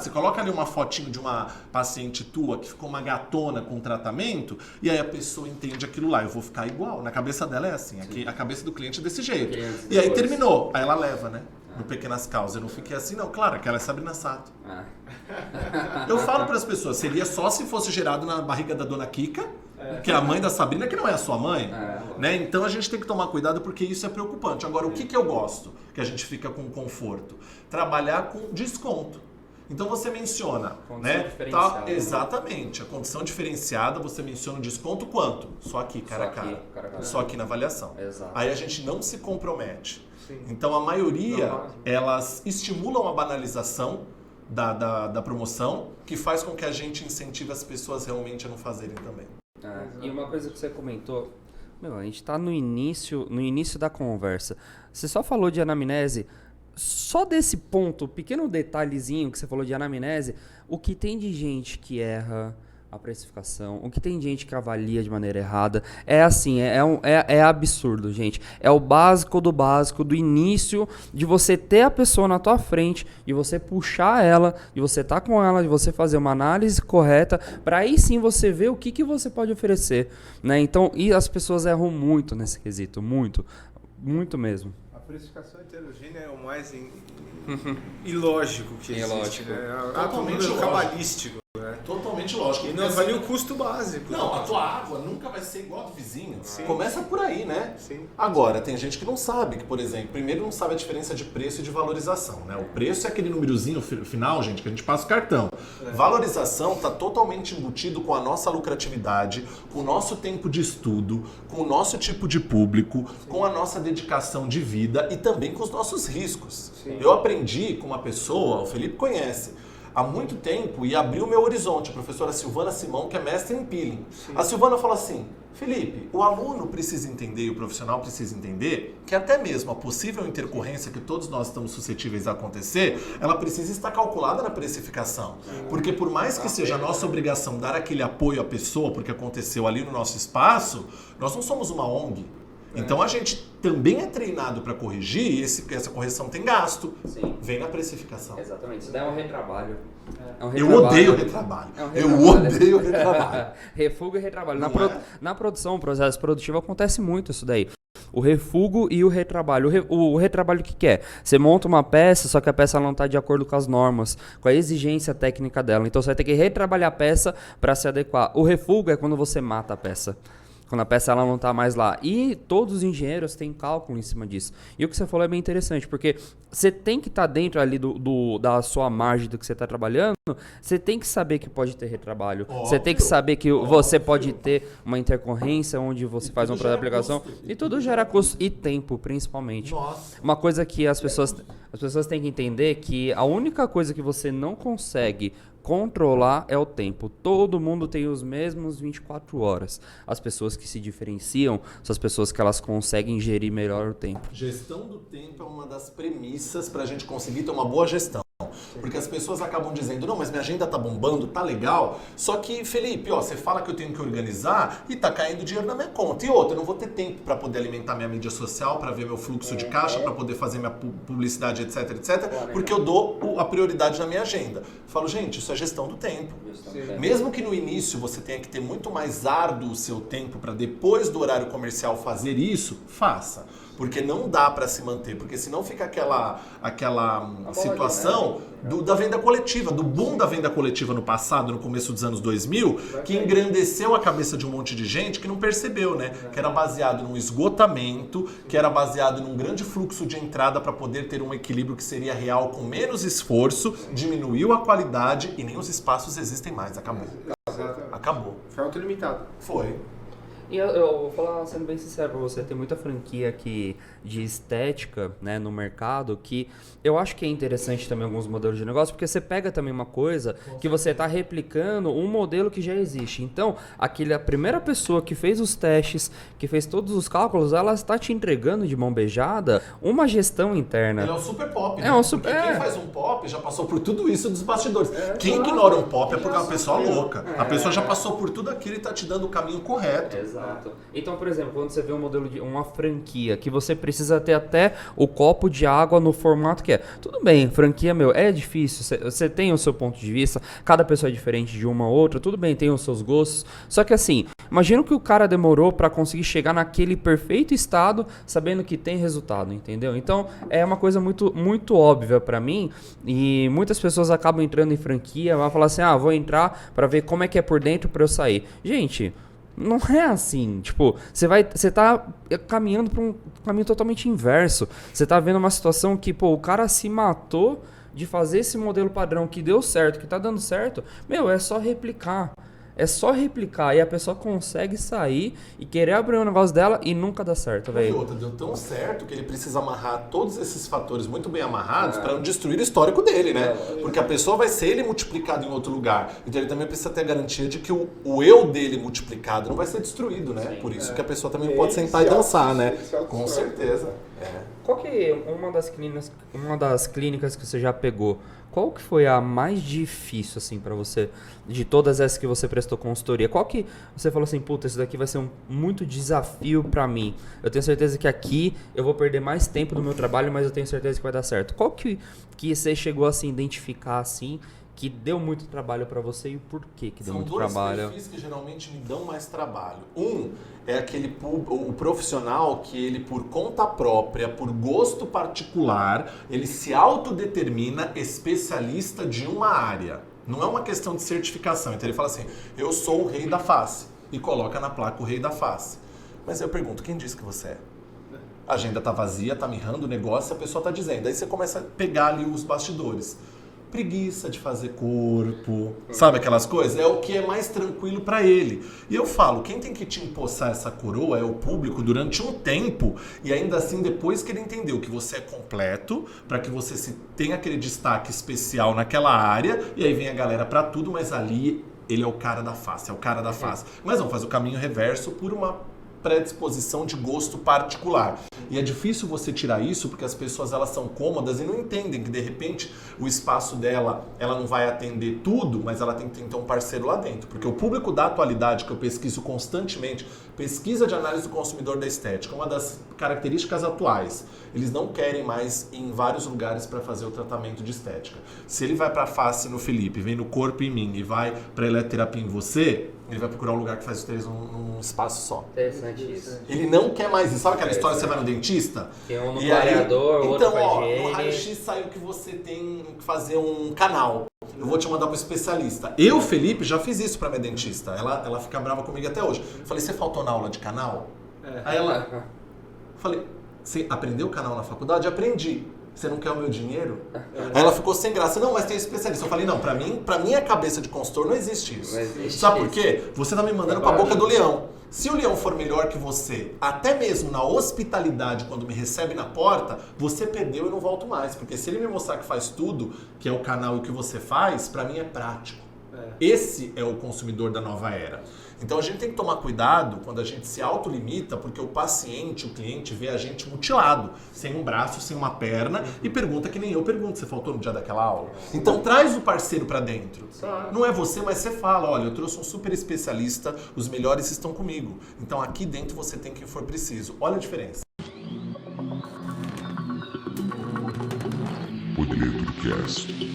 verdade. Você coloca ali uma fotinho de uma paciente tua que ficou uma gatona com tratamento e aí a pessoa entende aquilo lá. Eu vou ficar igual. Na cabeça dela é assim. Aqui, a cabeça do cliente é desse jeito. E aí terminou. Aí ela leva, né? No Pequenas Causas. Eu não fiquei assim, não. Claro, aquela é Sabrina Sato. Eu falo para as pessoas, seria só se fosse gerado na barriga da dona Kika, que é a mãe da Sabrina, que não é a sua mãe. Né? Então a gente tem que tomar cuidado porque isso é preocupante. Agora, o que eu gosto? Que a gente fica com conforto? Trabalhar com desconto. Então você menciona, né? Tá, exatamente, a condição diferenciada, você menciona o desconto quanto? Só aqui, cara a cara. Só aqui na avaliação. Exato. Aí a gente não se compromete. Então a maioria, elas estimulam a banalização da promoção, que faz com que a gente incentive as pessoas realmente a não fazerem também. E uma coisa que você comentou, a gente está no início da conversa. Você só falou de anamnese. Só desse ponto, pequeno detalhezinho que você falou de anamnese, o que tem de gente que erra a precificação, o que tem de gente que avalia de maneira errada, é assim, é absurdo, gente. É o básico, do início, de você ter a pessoa na tua frente, de você puxar ela, de você estar com ela, de você fazer uma análise correta, para aí sim você ver o que você pode oferecer, né? Então, e as pessoas erram muito nesse quesito, muito mesmo. A precificação heterogênea é o mais ilógico que existe, né? Totalmente cabalístico. Totalmente lógico. E não avalia o custo básico. Não, a tua água nunca vai ser igual a do vizinho. Sim. Começa por aí, né? Sim. Agora, tem gente que não sabe, que, por exemplo, primeiro não sabe a diferença de preço e de valorização, né? O preço é aquele númerozinho final, gente, que a gente passa o cartão. Valorização está totalmente embutido com a nossa lucratividade, com o nosso tempo de estudo, com o nosso tipo de público, com a nossa dedicação de vida e também com os nossos riscos. Sim. Eu aprendi com uma pessoa, o Felipe conhece, há muito tempo e abriu o meu horizonte, a professora Silvana Simão, que é mestre em peeling. Sim. A Silvana fala assim, Felipe, o aluno precisa entender e o profissional precisa entender que até mesmo a possível intercorrência que todos nós estamos suscetíveis a acontecer, ela precisa estar calculada na precificação. Porque por mais que seja a nossa obrigação dar aquele apoio à pessoa, porque aconteceu ali no nosso espaço, nós não somos uma ONG. Então a gente também é treinado para corrigir e essa correção tem gasto. Sim. Vem na precificação. Exatamente, isso daí é um retrabalho. Eu odeio retrabalho. Eu odeio retrabalho. Refugo e retrabalho. Na produção, processo produtivo, acontece muito isso daí. O refugo e o retrabalho. O retrabalho o que é? Você monta uma peça, só que a peça não está de acordo com as normas, com a exigência técnica dela. Então você vai ter que retrabalhar a peça para se adequar. O refugo é quando você mata a peça. Quando a peça ela não está mais lá. E todos os engenheiros têm cálculo em cima disso. E o que você falou é bem interessante, porque você tem que estar dentro ali da sua margem do que você está trabalhando, você tem que saber que pode ter retrabalho. Você tem que saber que você pode ter uma intercorrência onde você faz uma pré-aplicação. E tudo gera custo e tempo, principalmente. Uma coisa que as pessoas têm que entender que a única coisa que você não consegue controlar é o tempo. Todo mundo tem os mesmos 24 horas. As pessoas que se diferenciam são as pessoas que elas conseguem gerir melhor o tempo. Gestão do tempo é uma das premissas para a gente conseguir ter uma boa gestão. Porque as pessoas acabam dizendo, não, mas minha agenda tá bombando, tá legal. Só que, Felipe, ó, você fala que eu tenho que organizar e tá caindo dinheiro na minha conta. E outra, eu não vou ter tempo para poder alimentar minha mídia social, para ver meu fluxo de caixa, para poder fazer minha publicidade, etc, etc. Porque eu dou a prioridade na minha agenda. Eu falo, gente, isso é gestão do tempo. Mesmo que no início você tenha que ter muito mais árduo o seu tempo para depois do horário comercial fazer isso, faça. Porque não dá para se manter, porque senão fica aquela situação da venda coletiva, do boom da venda coletiva no passado, no começo dos anos 2000, que engrandeceu a cabeça de um monte de gente que não percebeu, né? Que era baseado num esgotamento, que era baseado num grande fluxo de entrada para poder ter um equilíbrio que seria real com menos esforço, diminuiu a qualidade e nem os espaços existem mais. Acabou. Acabou. Foi autolimitado. Foi. E eu vou falar, sendo bem sincero pra você, tem muita franquia aqui de estética, né, no mercado, que eu acho que é interessante também alguns modelos de negócio, porque você pega também uma coisa que você está replicando um modelo que já existe. Então, a primeira pessoa que fez os testes, que fez todos os cálculos, ela está te entregando de mão beijada uma gestão interna. Ele é um super pop, né? É um super, porque quem faz um pop já passou por tudo isso dos bastidores. Quem ignora um pop é porque é uma pessoa louca. A pessoa já passou por tudo aquilo e está te dando o caminho correto. Exato. Então, por exemplo, quando você vê um modelo de uma franquia, que você precisa ter até o copo de água no formato que é. Tudo bem, franquia, é difícil, você tem o seu ponto de vista, cada pessoa é diferente de uma ou outra, tudo bem, tem os seus gostos. Só que assim, imagina que o cara demorou pra conseguir chegar naquele perfeito estado, sabendo que tem resultado, entendeu? Então, é uma coisa muito, muito óbvia pra mim, e muitas pessoas acabam entrando em franquia, vão falar assim, vou entrar pra ver como é que é por dentro pra eu sair. Gente, não é assim, tipo, você tá caminhando pra um caminho totalmente inverso. Você tá vendo uma situação que, o cara se matou de fazer esse modelo padrão que deu certo, que tá dando certo. É só replicar. É só replicar e a pessoa consegue sair e querer abrir um negócio dela e nunca dá certo, velho. E outra, deu tão certo que ele precisa amarrar todos esses fatores muito bem amarrados para não destruir o histórico dele, né? Porque a pessoa vai ser ele multiplicado em outro lugar. Então ele também precisa ter a garantia de que o eu dele multiplicado não vai ser destruído, né? Por isso que a pessoa também pode sentar e dançar, né? Com certeza. Qual que é uma das clínicas que você já pegou? Qual que foi a mais difícil, assim, pra você, de todas essas que você prestou consultoria? Qual que você falou assim, puta, isso daqui vai ser muito desafio pra mim. Eu tenho certeza que aqui eu vou perder mais tempo do meu trabalho, mas eu tenho certeza que vai dar certo. Qual que você chegou a se identificar, assim, que deu muito trabalho pra você e por que deu muito trabalho? São dois perfis que geralmente me dão mais trabalho. Um é o profissional que ele, por conta própria, por gosto particular, ele se autodetermina especialista de uma área. Não é uma questão de certificação. Então ele fala assim, eu sou o rei da face. E coloca na placa o rei da face. Mas eu pergunto, quem disse que você é? A agenda tá vazia, tá mirrando o negócio, a pessoa tá dizendo. Aí você começa a pegar ali os bastidores. Preguiça de fazer corpo, sabe aquelas coisas? É o que é mais tranquilo pra ele. E eu falo, quem tem que te empossar essa coroa é o público durante um tempo e ainda assim depois que ele entendeu que você é completo, pra que você tenha aquele destaque especial naquela área e aí vem a galera pra tudo, mas ali ele é o cara da face, é o cara da face. Mas não, faz o caminho reverso por uma predisposição de gosto particular. E é difícil você tirar isso porque as pessoas elas são cômodas e não entendem que de repente o espaço dela, ela não vai atender tudo, mas ela tem que ter um parceiro lá dentro. Porque o público da atualidade, que eu pesquiso constantemente, pesquisa de análise do consumidor da estética, uma das características atuais, eles não querem mais ir em vários lugares para fazer o tratamento de estética. Se ele vai para a face no Felipe, vem no corpo em mim e vai para eletroterapia em você, ele vai procurar um lugar que faz os três num espaço só. Interessante isso. Ele não quer mais isso. Sabe aquela história que você vai no dentista? Tem um no clareador, outro então, pra higiene. no raio-x saiu que você tem que fazer um canal. Eu vou te mandar para um especialista. Eu, Felipe, já fiz isso para minha dentista. Ela fica brava comigo até hoje. Falei, você faltou na aula de canal? Aí ela... Falei, você aprendeu canal na faculdade? Aprendi. Você não quer o meu dinheiro? Aí ela ficou sem graça. Não, mas tem especialista. Eu falei, não, pra minha cabeça de consultor não existe isso. Não existe. Sabe por quê? Você tá me mandando pra boca do leão. Se o leão for melhor que você, até mesmo na hospitalidade, quando me recebe na porta, você perdeu e eu não volto mais. Porque se ele me mostrar que faz tudo, que é o canal e o que você faz, pra mim é prático. Esse é o consumidor da nova era. Então a gente tem que tomar cuidado quando a gente se autolimita, porque o paciente, o cliente, vê a gente mutilado, sem um braço, sem uma perna, e pergunta que nem eu pergunto, você faltou no dia daquela aula? Então traz o parceiro pra dentro. Não é você, mas você fala, olha, eu trouxe um super especialista, os melhores estão comigo. Então aqui dentro você tem quem for preciso. Olha a diferença. Poderido Cast.